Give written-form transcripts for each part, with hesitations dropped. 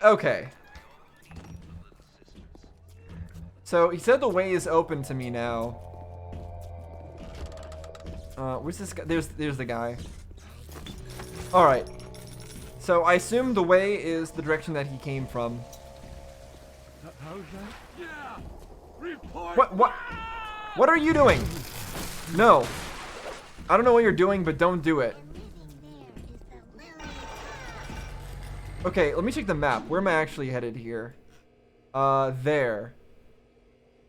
Okay. So he said the way is open to me now. Where's this guy? There's the guy. All right. So I assume the way is the direction that he came from. How's that? Yeah. Report. What are you doing? No. I don't know what you're doing, but don't do it. Okay, let me check the map. Where am I actually headed here? There.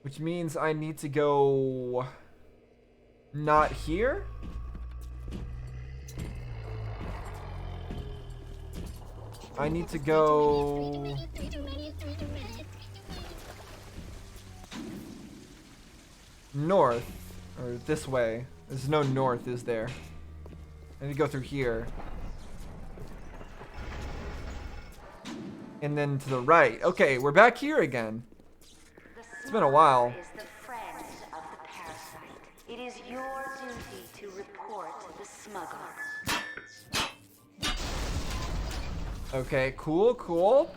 Which means I need to go... not here? I need to go... north. Or this way. There's no north, is there? I need to go through here. And then to the right. Okay, we're back here again. It's been a while. Is the friend of the parasite. It is your duty to report the smuggler. Okay, cool.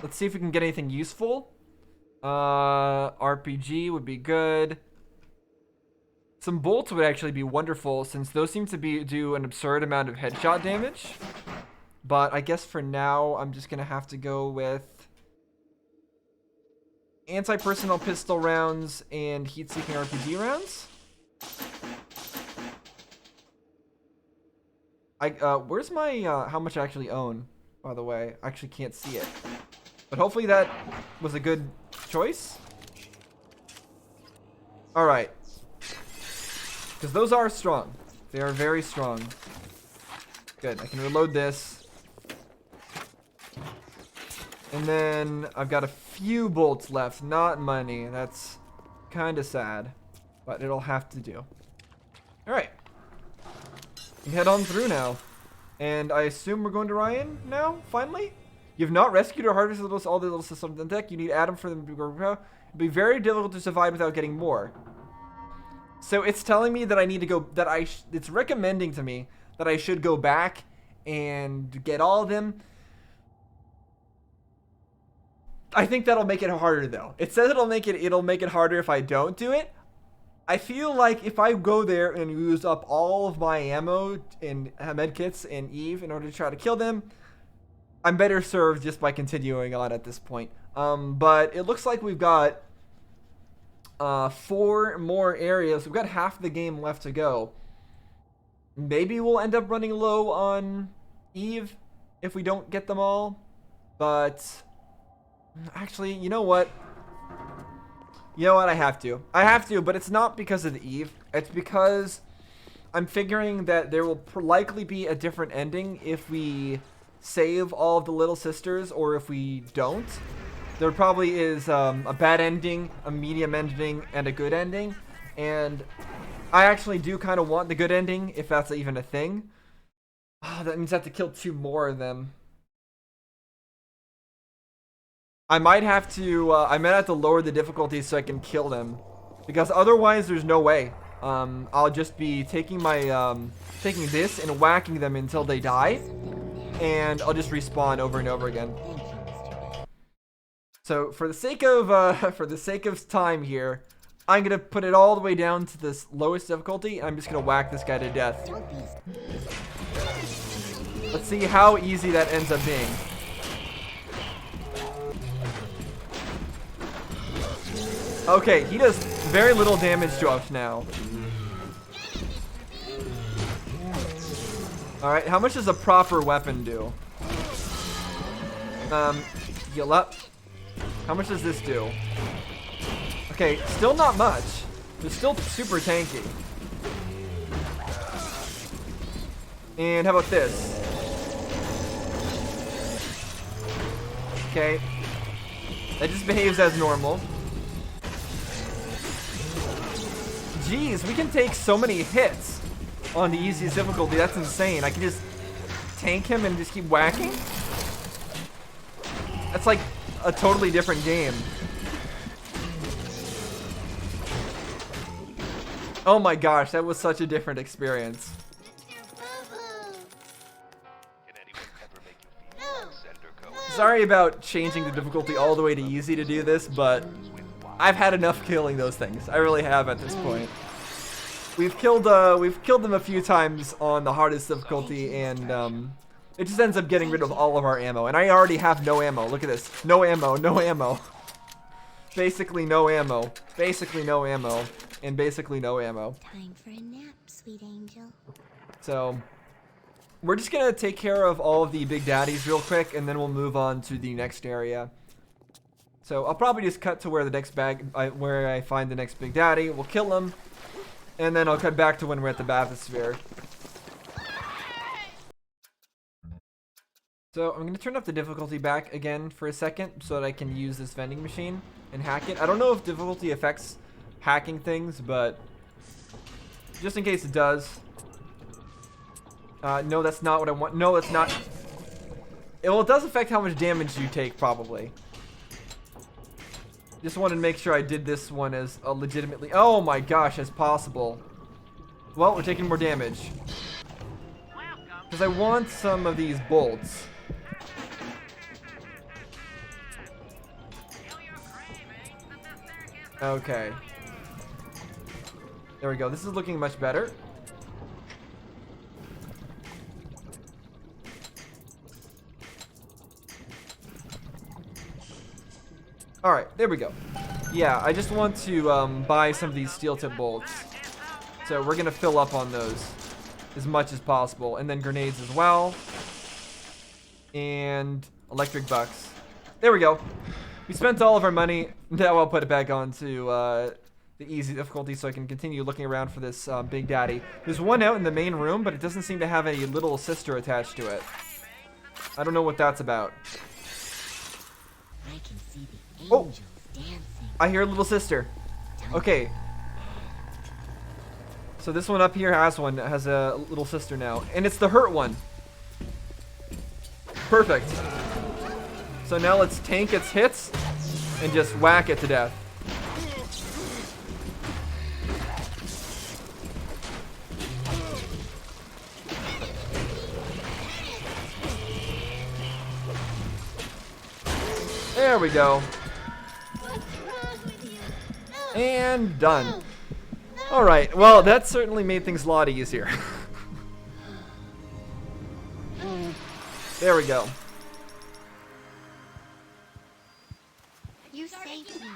Let's see if we can get anything useful. RPG would be good. Some bolts would actually be wonderful since those seem to do an absurd amount of headshot damage. But I guess for now, I'm just gonna have to go with anti-personnel pistol rounds and heat-seeking RPG rounds. Where's my, how much I actually own, by the way? I actually can't see it. But hopefully that was a good choice. Alright. Because those are strong. They are very strong. Good, I can reload this. And then I've got a few bolts left, not many. That's kind of sad, but it'll have to do. Alright. We can head on through now. And I assume we're going to Ryan now, finally? You've not rescued or harvested all the little systems in tech. You need Adam for them to grow. It'll be very difficult to survive without getting more. So it's telling me that I need to go, it's recommending to me that I should go back and get all of them. I think that'll make it harder though. It says it'll make it harder if I don't do it. I feel like if I go there and use up all of my ammo and medkits and Eve in order to try to kill them, I'm better served just by continuing on at this point. But it looks like we've got 4 more areas. We've got half the game left to go. Maybe we'll end up running low on Eve if we don't get them all. But actually, you know what? I have to, but it's not because of the Eve. It's because I'm figuring that there will likely be a different ending if we save all of the little sisters or if we don't. There probably is a bad ending, a medium ending, and a good ending. And I actually do kind of want the good ending, if that's even a thing. Oh, that means I have to kill 2 more of them. I might have to lower the difficulty so I can kill them, because otherwise there's no way. I'll just be taking my taking this and whacking them until they die, and I'll just respawn over and over again. So for the sake of time here, I'm gonna put it all the way down to this lowest difficulty. And I'm just gonna whack this guy to death. Let's see how easy that ends up being. Okay, he does very little damage to us now. Alright, how much does a proper weapon do? Heal up. How much does this do? Okay, still not much. It's still super tanky. And how about this? Okay. That just behaves as normal. Jeez, we can take so many hits on the easiest difficulty. That's insane. I can just tank him and just keep whacking. That's like a totally different game. Oh my gosh, that was such a different experience. Sorry about changing the difficulty all the way to easy to do this, but I've had enough killing those things. I really have at this point. We've killed them a few times on the hardest difficulty, and it just ends up getting rid of all of our ammo. And I already have no ammo. Look at this. No ammo, no ammo. Basically no ammo. Basically no ammo. And basically no ammo. Time for a nap, sweet angel. So we're just gonna take care of all of the big daddies real quick, and then we'll move on to the next area. So I'll probably just cut to where the next where I find the next big daddy. We'll kill him, and then I'll cut back to when we're at the bathysphere. So I'm gonna turn up the difficulty back again for a second so that I can use this vending machine and hack it. I don't know if difficulty affects hacking things, but just in case it does. No, that's not what I want. No, that's not. Well, it does affect how much damage you take, probably. Just wanted to make sure I did this one as legitimately, oh my gosh, as possible. Well, we're taking more damage. Because I want some of these bolts. Okay. There we go. This is looking much better. Alright, there we go. Yeah, I just want to buy some of these steel tip bolts. So we're going to fill up on those as much as possible. And then grenades as well. And electric bucks. There we go. We spent all of our money. Now I'll put it back on to the easy difficulty so I can continue looking around for this big daddy. There's one out in the main room, but it doesn't seem to have any little sister attached to it. I don't know what that's about. I can see the Oh, angels dancing. I hear a little sister. Okay. So this one up here has a little sister now. And it's the hurt one. Perfect. So now let's tank its hits and just whack it to death. There we go. And done. Alright, well, that certainly made things a lot easier. There we go. You saved me.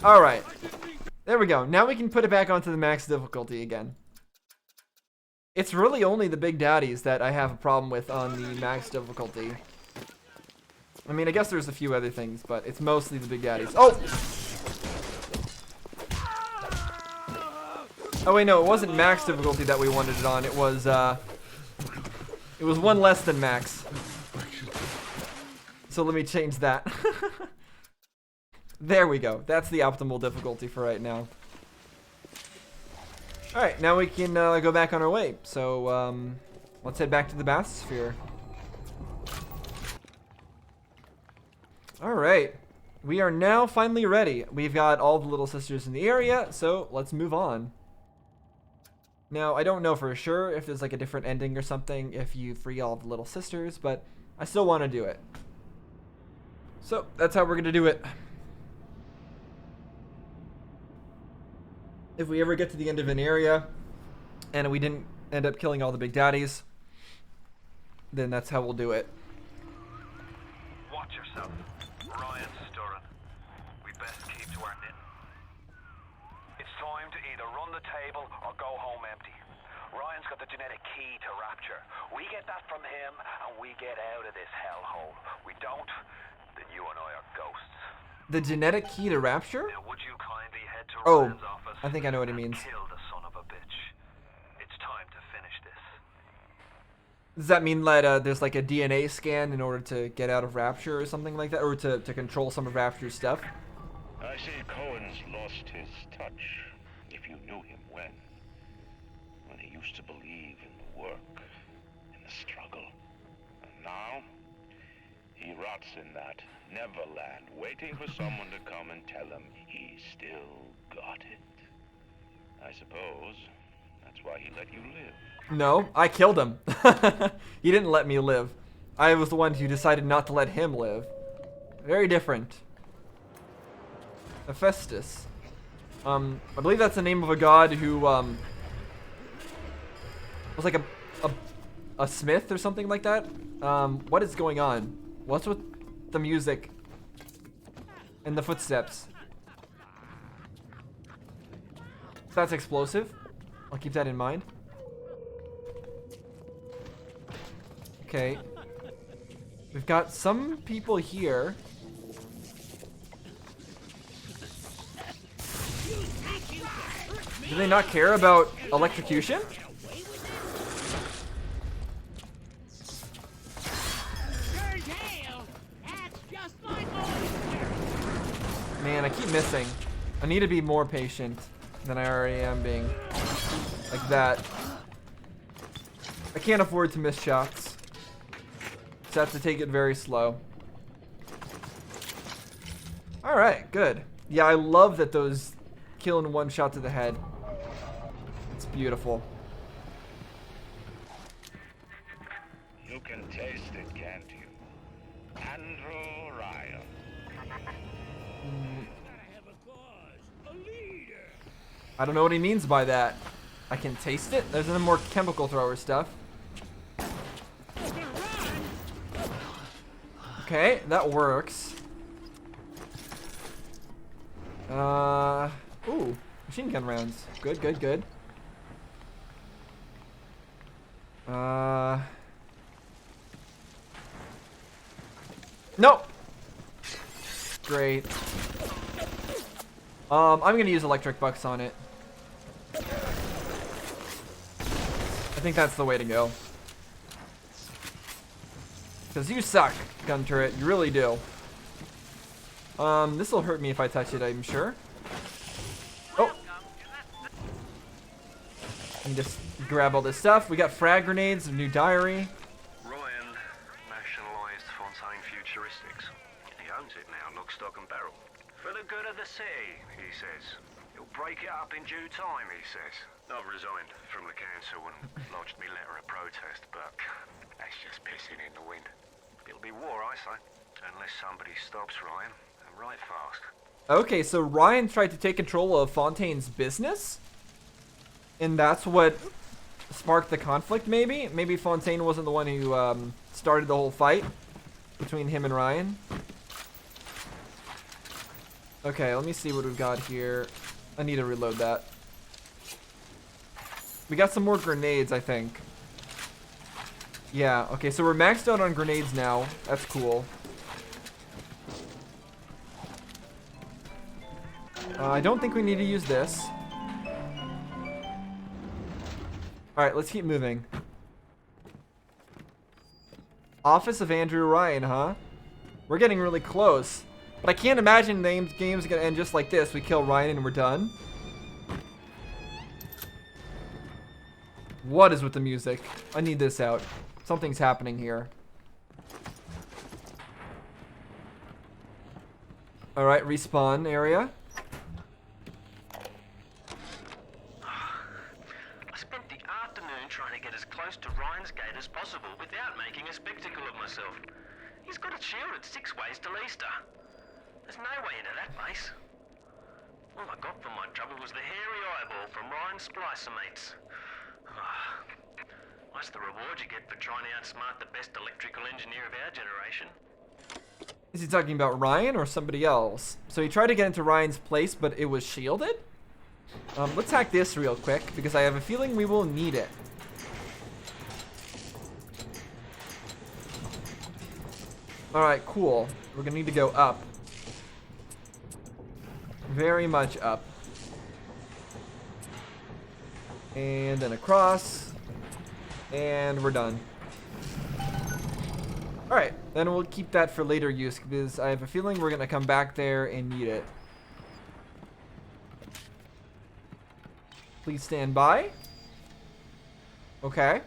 Alright. There we go. Now we can put it back onto the max difficulty again. It's really only the big daddies that I have a problem with on the max difficulty. I mean, I guess there's a few other things, but it's mostly the big daddies. Oh! Oh wait, no, it wasn't max difficulty that we wanted it on. It was one less than max. So let me change that. There we go. That's the optimal difficulty for right now. Alright, now we can go back on our way. So, let's head back to the bathysphere. Alright. We are now finally ready. We've got all the little sisters in the area, so let's move on. Now, I don't know for sure if there's like a different ending or something if you free all the little sisters, but I still want to do it. So, that's how we're going to do it. If we ever get to the end of an area and we didn't end up killing all the big daddies, then that's how we'll do it. Watch yourself. Ryan's stirring. We best keep to our knitting. It's time to either run the table or go home empty. Ryan's got the genetic key to Rapture. We get that from him and we get out of this hellhole. We don't, then you and I are ghosts. The genetic key to Rapture? Now would you kindly head to Oh, Ryan's office? I think I know what he means. Kill the son of a bitch. It's time to finish this. Does that mean that there's like a DNA scan in order to get out of Rapture or something like that? Or to control some of Rapture's stuff? I say Cohen's lost his touch, if you knew him when he used to believe in the work, in the struggle. And now, he rots in that Neverland, waiting for someone to come and tell him he still got it. I suppose that's why he let you live. No, I killed him. He didn't let me live. I was the one who decided not to let him live. Very different. Hephaestus. I believe that's the name of a god who was like a smith or something like that. What is going on? What's with the music and the footsteps? That's explosive. I'll keep that in mind. Okay. We've got some people here. Do they not care about electrocution? Man, I keep missing. I need to be more patient than I already am being. Like that. I can't afford to miss shots. So I have to take it very slow. Alright, good. Yeah, I love that those kill in one shot to the head. It's beautiful. You can taste it, can't you? Andrew Ryan. I don't know what he means by that. I can taste it? There's no more chemical thrower stuff. Okay, that works. Ooh, machine gun rounds. Good, good, good. No! Great. I'm gonna use electric bucks on it. I think that's the way to go. Because you suck, gun turret. You really do. This will hurt me if I touch it, I'm sure. Oh! Let me just grab all this stuff. We got frag grenades, a new diary. Ryan nationalised Fontaine Futuristics. He owns it now, lock, stock and barrel. For the good of the city, he says. He'll break it up in due time, he says. I've resigned from the council and lodged me letter of protest, but that's just pissing in the wind. It'll be war, I say, unless somebody stops Ryan, and right fast. Okay, so Ryan tried to take control of Fontaine's business? And that's what sparked the conflict, maybe? Maybe Fontaine wasn't the one who started the whole fight between him and Ryan. Okay, let me see what we've got here. I need to reload that. We got some more grenades, I think. Yeah, okay, so we're maxed out on grenades now. That's cool. I don't think we need to use this. Alright, let's keep moving. Office of Andrew Ryan, huh? We're getting really close. But I can't imagine the game's gonna end just like this. We kill Ryan and we're done. What is with the music? I need this out. Something's happening here. Alright, respawn area. I spent the afternoon trying to get as close to Ryan's gate as possible without making a spectacle of myself. He's got it shielded 6 ways till Easter. There's no way into that place. All I got for my trouble was the hairy eyeball from Ryan's splicer mates. What's the reward you get for trying to outsmart the best electrical engineer of our generation? Is he talking about Ryan or somebody else? So he tried to get into Ryan's place, but it was shielded? Let's hack this real quick, because I have a feeling we will need it. Alright, cool. We're gonna need to go up. Very much up. And then across. And we're done. Alright, then we'll keep that for later use, because I have a feeling we're gonna come back there and need it. Please stand by. Okay.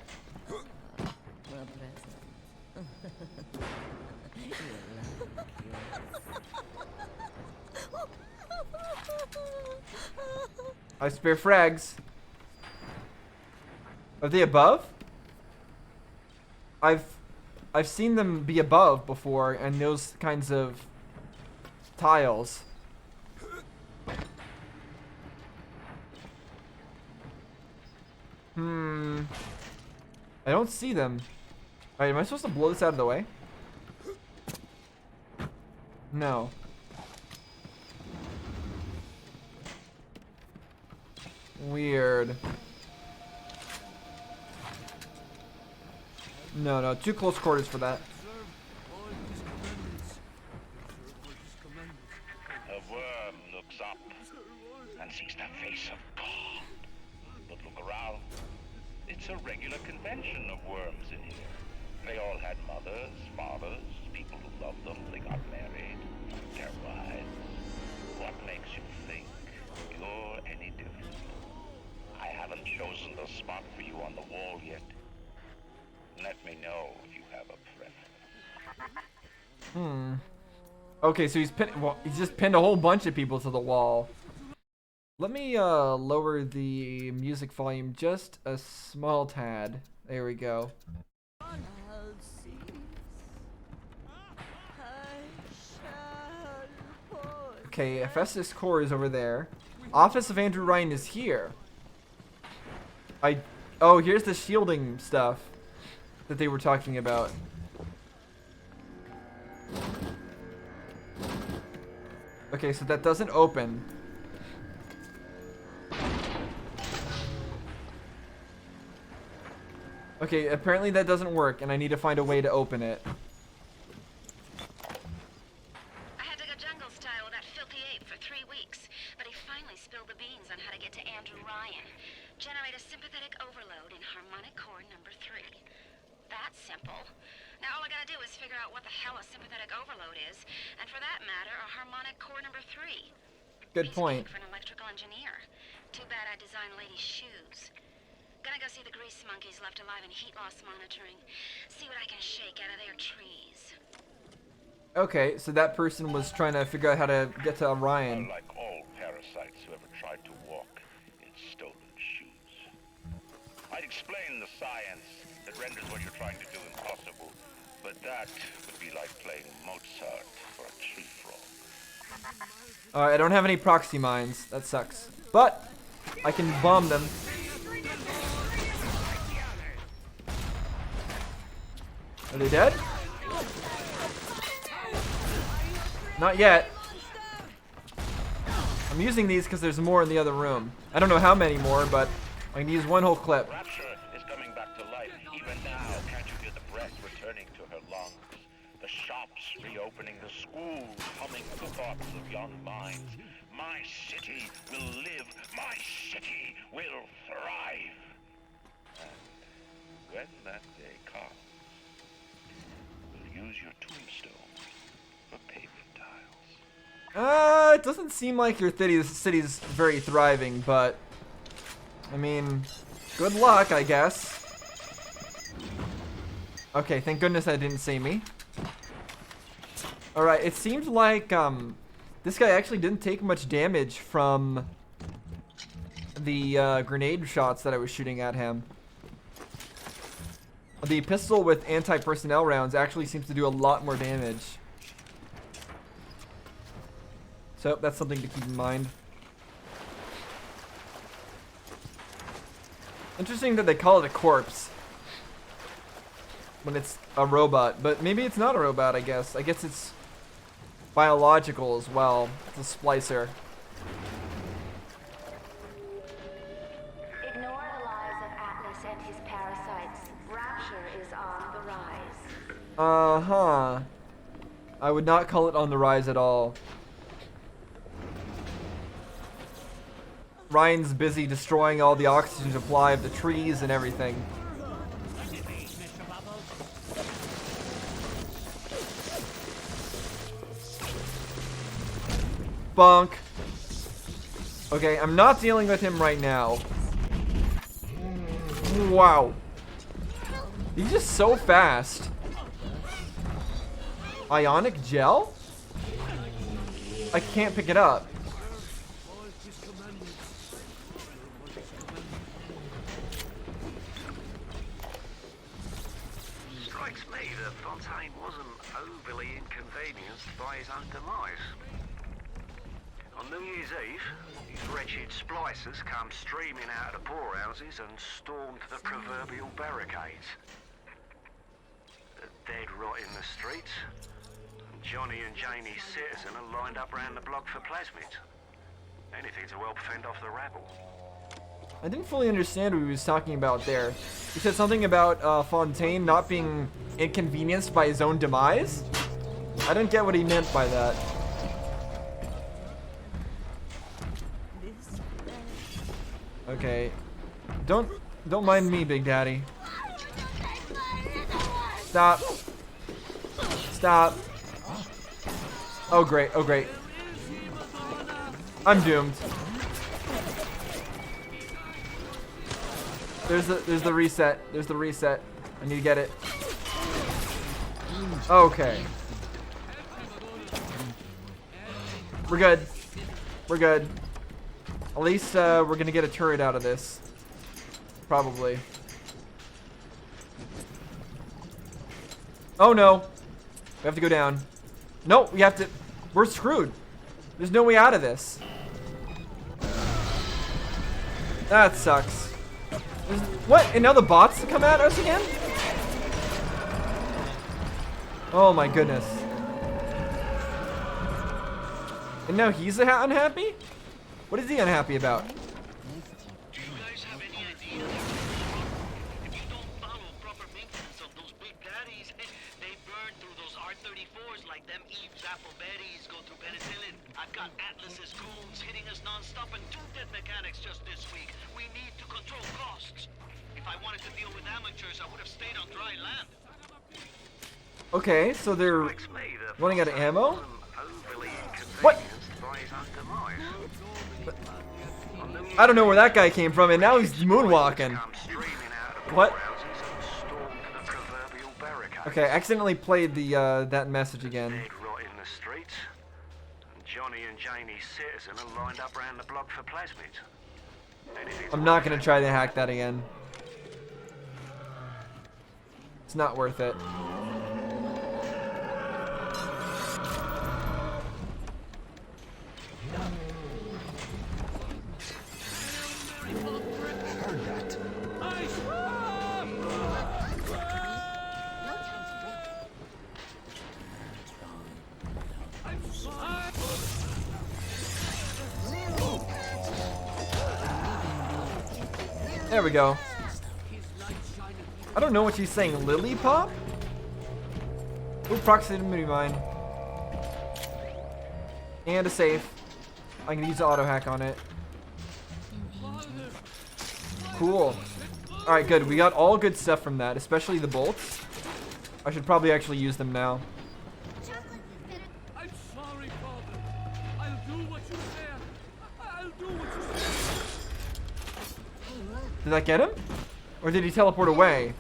I spare frags. Are they above? I've seen them be above before, and those kinds of tiles. I don't see them. Alright, am I supposed to blow this out of the way? No. Weird. No, too close quarters for that. A worm looks up and sees the face of God. But look around. It's a regular convention of worms in here. They all had mothers, fathers, people who loved them. They got married. Their wives. What makes you think you're any different? I haven't chosen the spot for you on the wall yet. Let me know if you have a preference. Okay, so he's just pinned a whole bunch of people to the wall. Let me lower the music volume just a small tad. There we go. Okay, Hephaestus Core is over there. Office of Andrew Ryan is here. Oh, here's the shielding stuff that they were talking about. Okay, so that doesn't open. Okay, apparently that doesn't work, and I need to find a way to open it. I had to go jungle style with that filthy ape for 3 weeks, but he finally spilled the beans on how to get to Andrew Ryan. Generate a sympathetic overload in harmonic core number 3. That's simple. Now all I gotta do is figure out what the hell a sympathetic overload is, and for that matter, a harmonic core number 3. Good Piece of point. cake for an electrical engineer. Too bad I designed ladies' shoes. Gonna go see the grease monkeys left alive in heat loss monitoring. See what I can shake out of their trees. Okay, so that person was trying to figure out how to get to Ryan. Like all parasites who ever tried to walk in stolen shoes. I'd explain the science that renders what you're trying to do impossible, but that would be like playing Mozart for a tree frog. Alright, I don't have any proxy mines. That sucks. But I can bomb them. Are they dead? Not yet. I'm using these because there's more in the other room. I don't know how many more, but I can use one whole clip. Rapture is coming back to life. Even now, can't you hear the breath returning to her lungs? The shops reopening, the schools humming with the thoughts of young minds. My city will live. My city will thrive. And when that day comes, we'll use your tombstone for pavement tiles. It doesn't seem like your city's very thriving, but I mean, good luck, I guess. Okay, thank goodness that didn't see me. Alright, it seems like this guy actually didn't take much damage from the grenade shots that I was shooting at him. The pistol with anti-personnel rounds actually seems to do a lot more damage. So that's something to keep in mind. Interesting that they call it a corpse when it's a robot, but maybe it's not a robot, I guess. I guess it's biological as well. It's a splicer. Ignore the lies of Atlas and his parasites. Rapture is on the rise. Uh-huh. I would not call it on the rise at all. Ryan's busy destroying all the oxygen supply of the trees and everything. Bunk. Okay, I'm not dealing with him right now. Wow. He's just so fast. Ionic gel? I can't pick it up. Strikes me that Fontaine wasn't overly inconvenienced by his own demise. On New Year's Eve, these wretched splicers come streaming out of the poorhouses and stormed the proverbial barricades. They're dead rot in the streets, and Johnny and Janie Citizen are lined up round the block for plasmids. Anything to help fend off the rabble. I didn't fully understand what he was talking about there. He said something about Fontaine not being inconvenienced by his own demise? I didn't get what he meant by that. Okay. Don't mind me, Big Daddy. Stop. Stop. Oh great, oh great. I'm doomed. There's the reset. There's the reset. I need to get it. Okay. We're good. We're good. At least we're gonna get a turret out of this. Probably. Oh no. We have to go down. No, we have to. We're screwed. There's no way out of this. That sucks. What? And now the bots come at us again? Oh my goodness. And now he's unhappy? What is he unhappy about? Do you guys have any idea? If you don't follow proper maintenance of those big daddies, they burn through those R-34s like them Eve's apple berries go through penicillin. I've got Atlas's goons hitting us non-stop and 2 dead mechanics just this week. We need to control costs. If I wanted to deal with amateurs, I would have stayed on dry land. Okay, so they're running out of ammo? What? I don't know where that guy came from, and now he's moonwalking. What? Okay, I accidentally played the that message again. Johnny and Janie Citizen are lined up around the block for plasmids. I'm not gonna try to hack that again. It's not worth it. There we go. I don't know what she's saying. Lily pop? Ooh, proximity mine. And a safe. I can use the auto hack on it. Cool. Alright, good. We got all good stuff from that, especially the bolts. I should probably actually use them now. I'm sorry, Father. I'll do what you say. I'll do what you say. Did that get him? Or did he teleport away?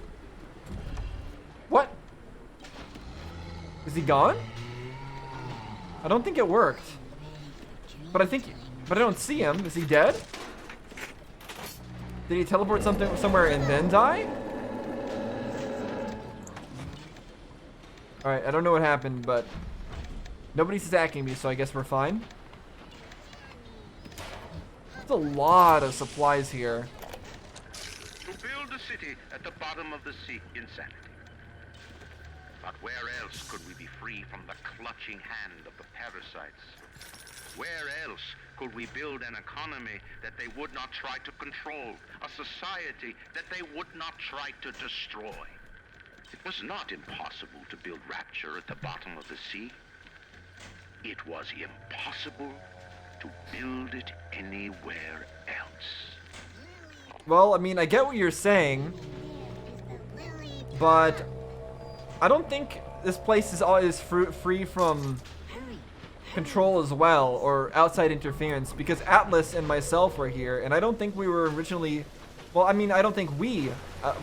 What? Is he gone? I don't think it worked. But I don't see him. Is he dead? Did he teleport somewhere and then die? Alright, I don't know what happened, but nobody's attacking me, so I guess we're fine. There's a lot of supplies here. To build a city at the bottom of the sea, insanity. But where else could we be free from the clutching hand of the parasites? Where else could we build an economy that they would not try to control? A society that they would not try to destroy? It was not impossible to build Rapture at the bottom of the sea. It was impossible to build it anywhere else. Well, I mean, I get what you're saying, but I don't think this place is free from control as well, or outside interference, because Atlas and myself were here, and I don't think we were originally, well, I mean, I don't think we,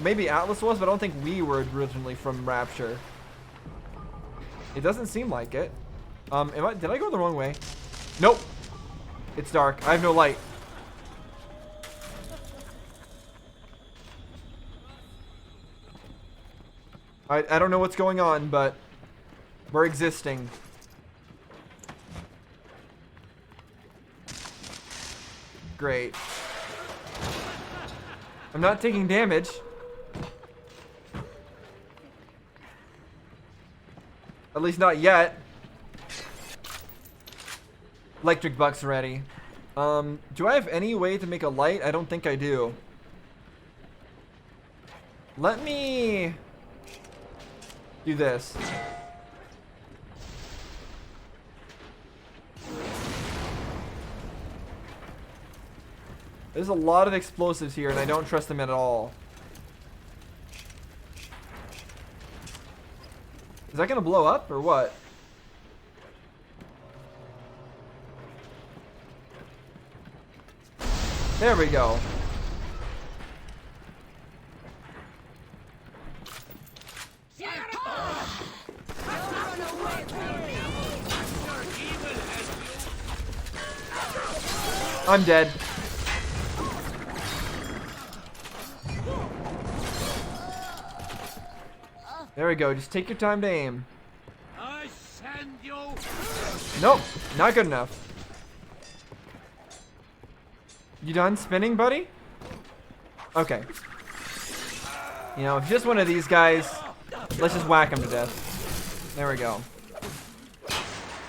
maybe Atlas was, but I don't think we were originally from Rapture. It doesn't seem like it. Did I go the wrong way? Nope. It's dark. I have no light. I don't know what's going on, but we're existing. Great. I'm not taking damage. At least not yet. Electric buck's ready. Do I have any way to make a light? I don't think I do. Let me do this. There's a lot of explosives here, and I don't trust them at all. Is that gonna blow up, or what? There we go. I'm dead. There we go. Just take your time to aim. I send you. Nope, not good enough. You done spinning, buddy? Okay. You know, if just one of these guys, let's just whack him to death. There we go.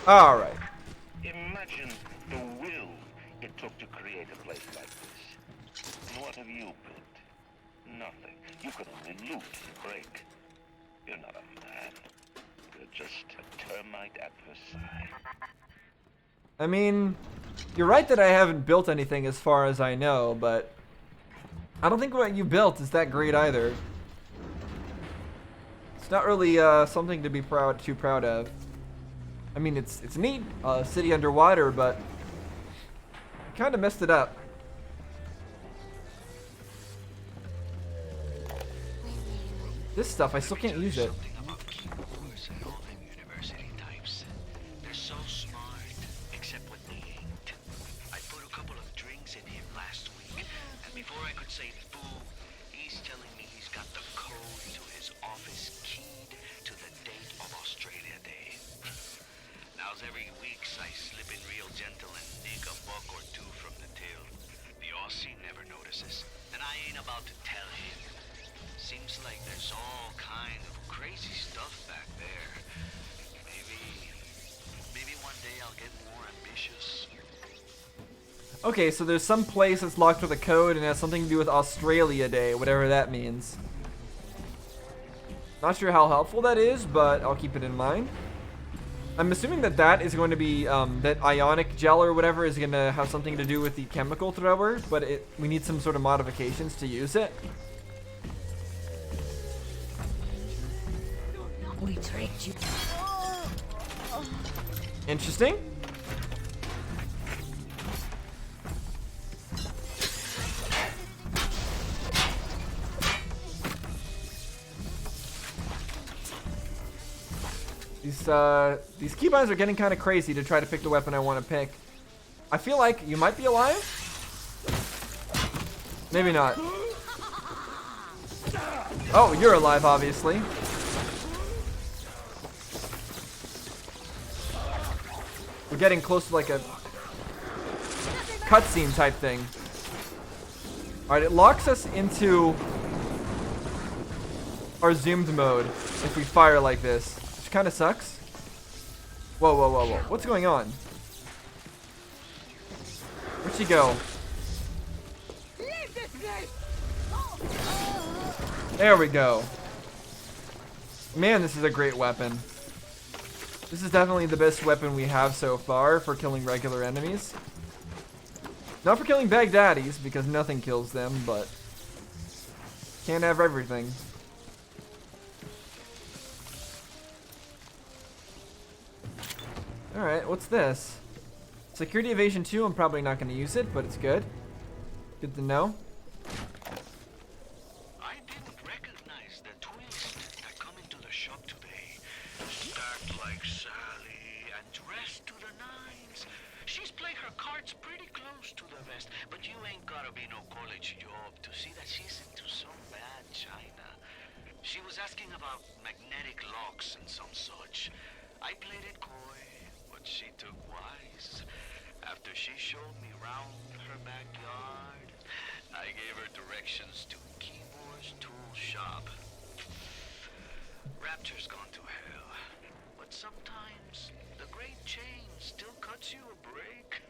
All right. Imagine the will it took to create a place like this. And what have you built? Nothing. You could only loot and break. You're not a man. You're just a termite at first sight. I mean, you're right that I haven't built anything as far as I know, but I don't think what you built is that great either. It's not really something to be too proud of. I mean, it's neat, city underwater, but kind of messed it up. This stuff, I still can't use it. Every week I slip in real gentle and nick a buck or two from the tail. The Aussie never notices, and I ain't about to tell him. Seems like there's all kind of crazy stuff back there. Maybe one day I'll get more ambitious. Okay, so there's some place that's locked with a code and has something to do with Australia Day, whatever that means. Not sure how helpful that is, but I'll keep it in mind. I'm assuming that that is going to be, that ionic gel or whatever is going to have something to do with the chemical thrower, but we need some sort of modifications to use it. We tricked you. Interesting. These keybinds are getting kind of crazy to try to pick the weapon I want to pick. I feel like you might be alive. Maybe not. Oh, you're alive, obviously. We're getting close to like a cutscene type thing. Alright, it locks us into our zoomed mode if we fire like this, which kind of sucks. Whoa, whoa, whoa, whoa. What's going on? Where'd she go? There we go. Man, this is a great weapon. This is definitely the best weapon we have so far for killing regular enemies. Not for killing Baghdadis, because nothing kills them, but can't have everything. Alright, what's this? Security Evasion 2, I'm probably not going to use it, but it's good. Good to know. I didn't recognize the twist that come into the shop today. Stacked like Sally and dressed to the nines. She's played her cards pretty close to the vest, but you ain't gotta be no college job to see that she's into some bad china. She was asking about magnetic locks and some such. I played it coy, but she took wise. After she showed me round her backyard, I gave her directions to Keyboard's tool shop. Rapture's gone to hell, but sometimes the great chain still cuts you a break.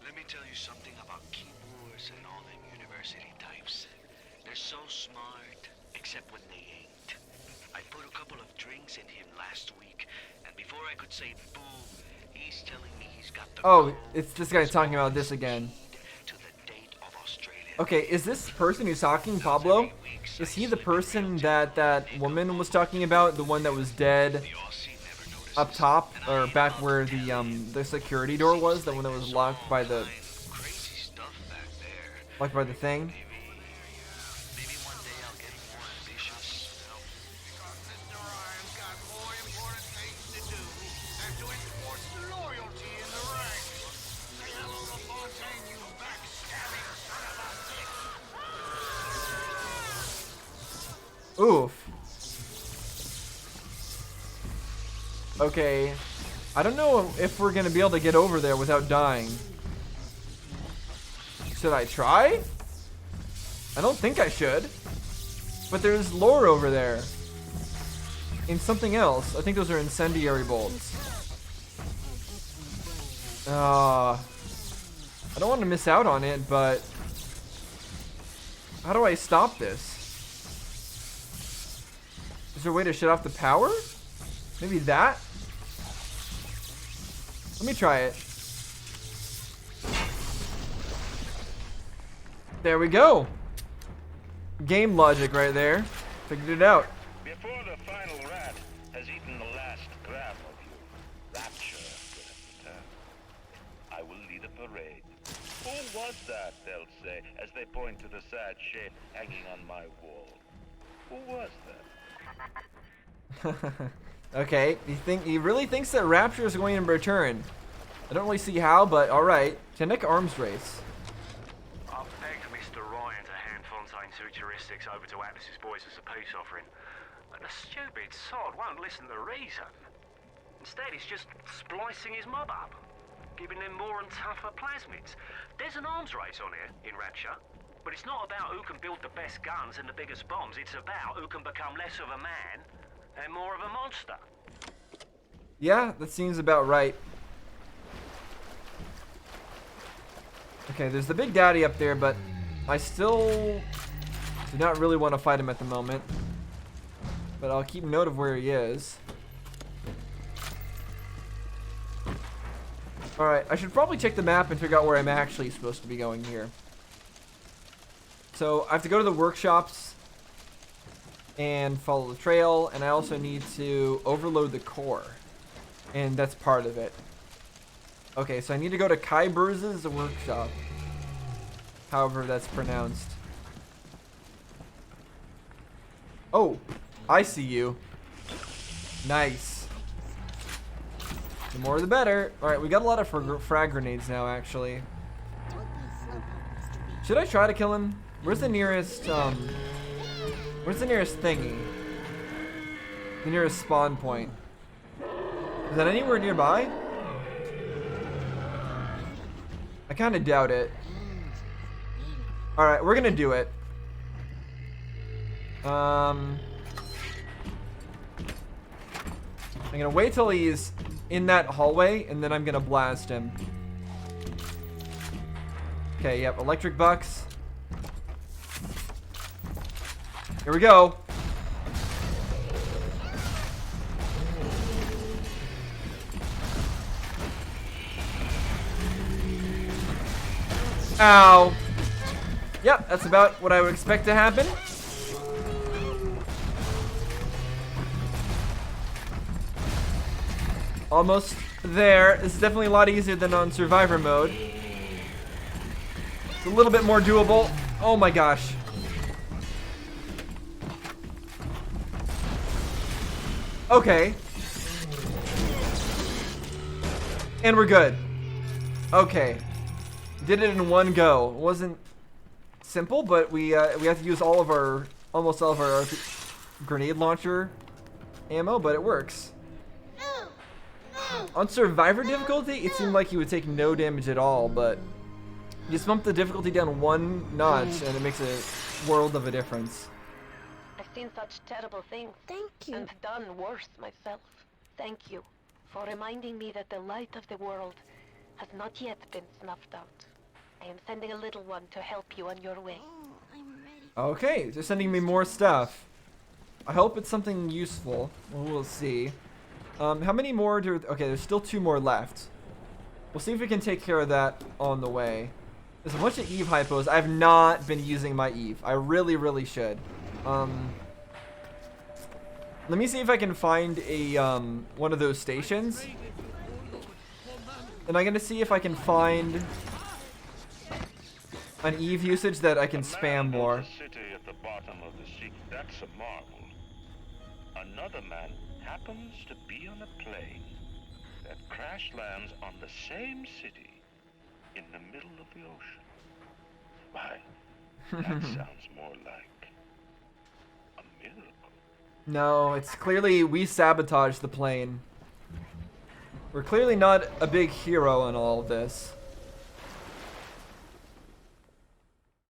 Let me tell you something about keyboards and all them university types. They're so smart, except when they ain't. I put a couple of drinks in him last week, and before I could say boo, he's telling me he's got the Oh, it's this guy talking about this again. to the date of Australia. Okay, is this person who's talking Pablo? Is he the person that that woman was talking about? The one that was dead up top, or back where the security door was? The one that was locked by the Crazy stuff back there. locked by the thing? Maybe one day I'll get more ambitious. Because Mr. Ryan's got more important things to do than to enforce loyalty in the ranks. Say hello to Fontaine, you backstabbing son of a bitch. Oof. Okay. I don't know if we're gonna be able to get over there without dying. Should I try? I don't think I should. But there's lore over there. In something else. I think those are incendiary bolts. I don't want to miss out on it, but how do I stop this? Is there a way to shut off the power? Maybe that? Let me try it. There we go. Game logic right there. Figured it out. Before the final rat has eaten the last gram of you, Rapture will return. I will lead a parade. Who was that, they'll say, as they point to the sad shape hanging on my wall. Who was that? Okay, he really thinks that Rapture is going to return. I don't really see how, but alright. Genetic arms race. I've begged Mr. Ryan to hand Fontaine's heuristics over to Atlas's boys as a peace offering, but the stupid sod won't listen to reason. Instead, he's just splicing his mob up, giving them more and tougher plasmids. There's an arms race on here in Rapture, but it's not about who can build the best guns and the biggest bombs. It's about who can become less of a man and more of a monster. Yeah, that seems about right. Okay, there's the Big Daddy up there, but I still do not really want to fight him at the moment. But I'll keep note of where he is. Alright, I should probably check the map and figure out where I'm actually supposed to be going here. So, I have to go to the workshops and follow the trail, and I also need to overload the core. And that's part of it. Okay, so I need to go to Kai Burz's workshop. However that's pronounced. Oh, I see you. Nice. The more the better. Alright, we got a lot of frag grenades now, actually. Don't be slowpoke, Mr. B. Should I try to kill him? Where's the nearest, where's the nearest thingy? The nearest spawn point. Is that anywhere nearby? I kind of doubt it. Alright, we're gonna do it. I'm gonna wait till he's in that hallway, and then I'm gonna blast him. Okay, yep, electric bucks. Here we go. Ow. Yep, that's about what I would expect to happen. Almost there. This is definitely a lot easier than on Survivor mode. It's a little bit more doable. Oh my gosh. Okay. And we're good. Okay. Did it in one go. It wasn't simple, but we have to use almost all of our grenade launcher ammo, but it works. On Survivor difficulty, it seemed like he would take no damage at all, but you just bump the difficulty down one notch, and it makes a world of a difference. I've seen such terrible things. Thank you. And done worse myself. Thank you for reminding me that the light of the world has not yet been snuffed out. I am sending a little one to help you on your way. Oh, I'm ready. Okay, they're sending me more stuff. I hope it's something useful. We'll see. How many more do... Okay, there's still 2 more left. We'll see if we can take care of that on the way. There's a bunch of Eve hypos. I've not been using my Eve. I really, really should. Let me see if I can find a one of those stations. And I'm gonna see if I can find an Eve usage that I can spam more. City at the bottom of the sea. That's a marvel. Another man happens to be on a plane that crash lands on the same city in the middle of the ocean. Why, that sounds more like a miracle. No, it's clearly we sabotaged the plane. We're clearly not a big hero in all of this.